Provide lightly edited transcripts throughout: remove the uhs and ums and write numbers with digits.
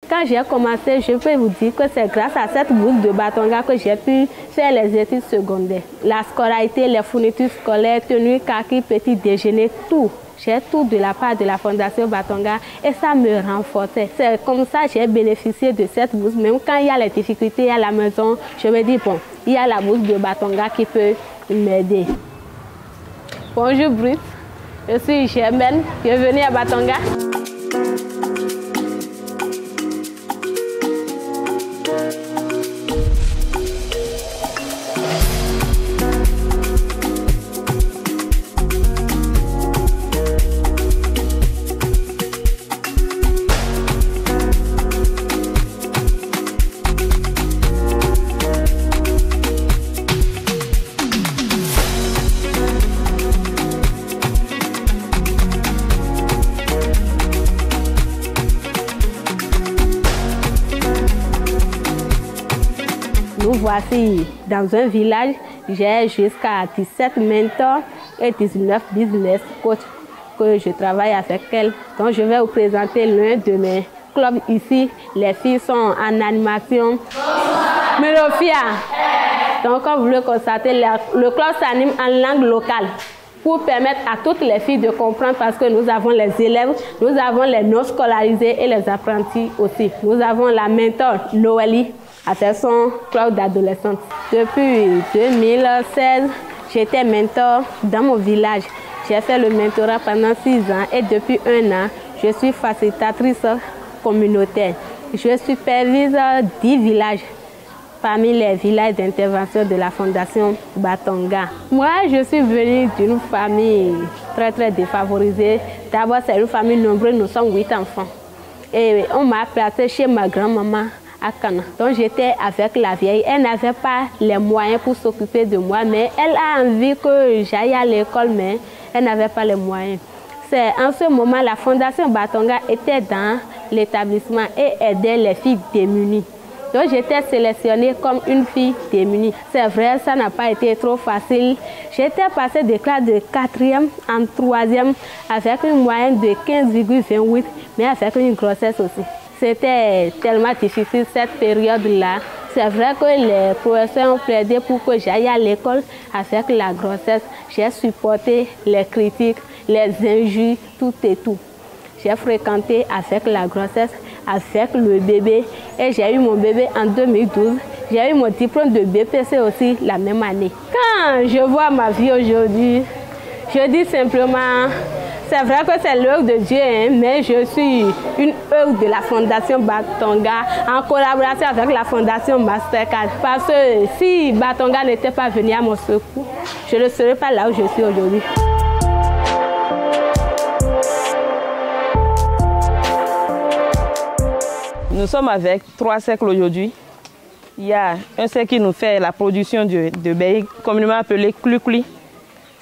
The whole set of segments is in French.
Quand j'ai commencé, je peux vous dire que c'est grâce à cette bourse de Batonga que j'ai pu faire les études secondaires. La scolarité, les fournitures scolaires, tenues, kaki, petit déjeuner, tout. J'ai tout de la part de la Fondation Batonga et ça me renforçait. C'est comme ça que j'ai bénéficié de cette bourse. Même quand il y a les difficultés à la maison, je me dis, bon, il y a la bourse de Batonga qui peut m'aider. Bonjour Bruce, je suis Germaine, bienvenue à Batonga. Nous voici dans un village, j'ai jusqu'à 17 mentors et 19 business coachs que je travaille avec elles. Donc je vais vous présenter l'un de mes clubs ici. Les filles sont en animation. Melofia. Donc comme vous le constatez, le club s'anime en langue locale pour permettre à toutes les filles de comprendre parce que nous avons les élèves, nous avons les non scolarisés et les apprentis aussi. Nous avons la mentor Noélie avec son club d'adolescentes. Depuis 2016, j'étais mentor dans mon village. J'ai fait le mentorat pendant 6 ans et depuis 1 an, je suis facilitatrice communautaire. Je supervise 10 villages parmi les villages d'intervention de la Fondation Batonga. Moi, je suis venue d'une famille très défavorisée. D'abord, c'est une famille nombreuse, nous sommes 8 enfants. Et on m'a placée chez ma grand-maman à Kana. Donc j'étais avec la vieille. Elle n'avait pas les moyens pour s'occuper de moi, mais elle a envie que j'aille à l'école, mais elle n'avait pas les moyens. C'est en ce moment la Fondation Batonga était dans l'établissement et aidait les filles démunies. Donc j'étais sélectionnée comme une fille démunie. C'est vrai, ça n'a pas été trop facile. J'étais passée de classe de 4e en 3e avec une moyenne de 15,28, mais avec une grossesse aussi. C'était tellement difficile cette période-là. C'est vrai que les professeurs ont plaidé pour que j'aille à l'école avec la grossesse. J'ai supporté les critiques, les injures, tout et tout. J'ai fréquenté avec la grossesse, avec le bébé et j'ai eu mon bébé en 2012. J'ai eu mon diplôme de BPC aussi la même année. Quand je vois ma vie aujourd'hui, je dis simplement, c'est vrai que c'est l'œuvre de Dieu, hein, mais je suis une œuvre de la Fondation Batonga en collaboration avec la Fondation Mastercard. Parce que si Batonga n'était pas venu à mon secours, je ne serais pas là où je suis aujourd'hui. Nous sommes avec 3 cercles aujourd'hui. Il y a un cercle qui nous fait la production de beignes, communément appelé clucli.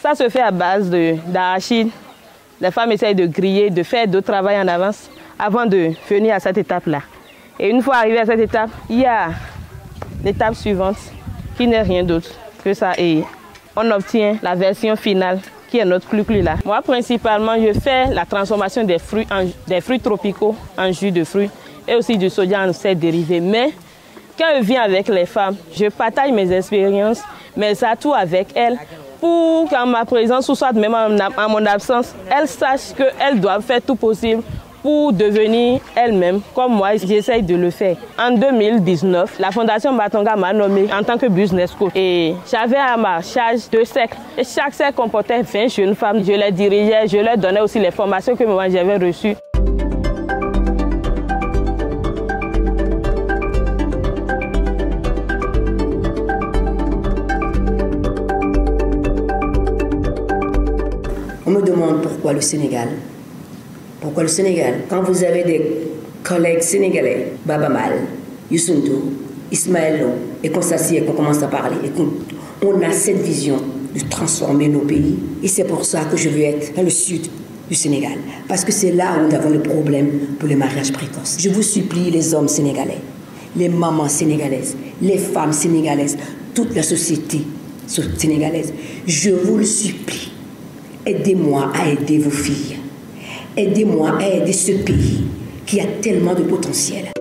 Ça se fait à base d'arachide. Les femmes essayent de griller, de faire d'autres travail en avance avant de venir à cette étape-là. Et une fois arrivé à cette étape, il y a l'étape suivante qui n'est rien d'autre que ça. Et on obtient la version finale qui est notre clucli là. Moi, principalement, je fais la transformation des fruits tropicaux en jus de fruits et aussi du soja en ses dérivés. Mais quand je viens avec les femmes, je partage mes expériences, mes atouts avec elles pour qu'en ma présence ou soit même en mon absence, elles sachent qu'elles doivent faire tout possible pour devenir elles-mêmes, comme moi, j'essaye de le faire. En 2019, la Fondation Batonga m'a nommé en tant que business coach. Et j'avais à ma charge 2 cercles. Et chaque cercle comportait 20 jeunes femmes. Je les dirigeais, je leur donnais aussi les formations que moi j'avais reçues. On me demande pourquoi le Sénégal. Pourquoi le Sénégal? Quand vous avez des collègues sénégalais, Baba Mal, Youssou N'Dour, Ismaël Lo, et qu'on s'assied et qu'on commence à parler, et qu'on a cette vision de transformer nos pays. Et c'est pour ça que je veux être dans le sud du Sénégal. Parce que c'est là où nous avons le problème pour les mariages précoces. Je vous supplie, les hommes sénégalais, les mamans sénégalaises, les femmes sénégalaises, toute la société sénégalaise, je vous le supplie. Aidez-moi à aider vos filles. Aidez-moi à aider ce pays qui a tellement de potentiel.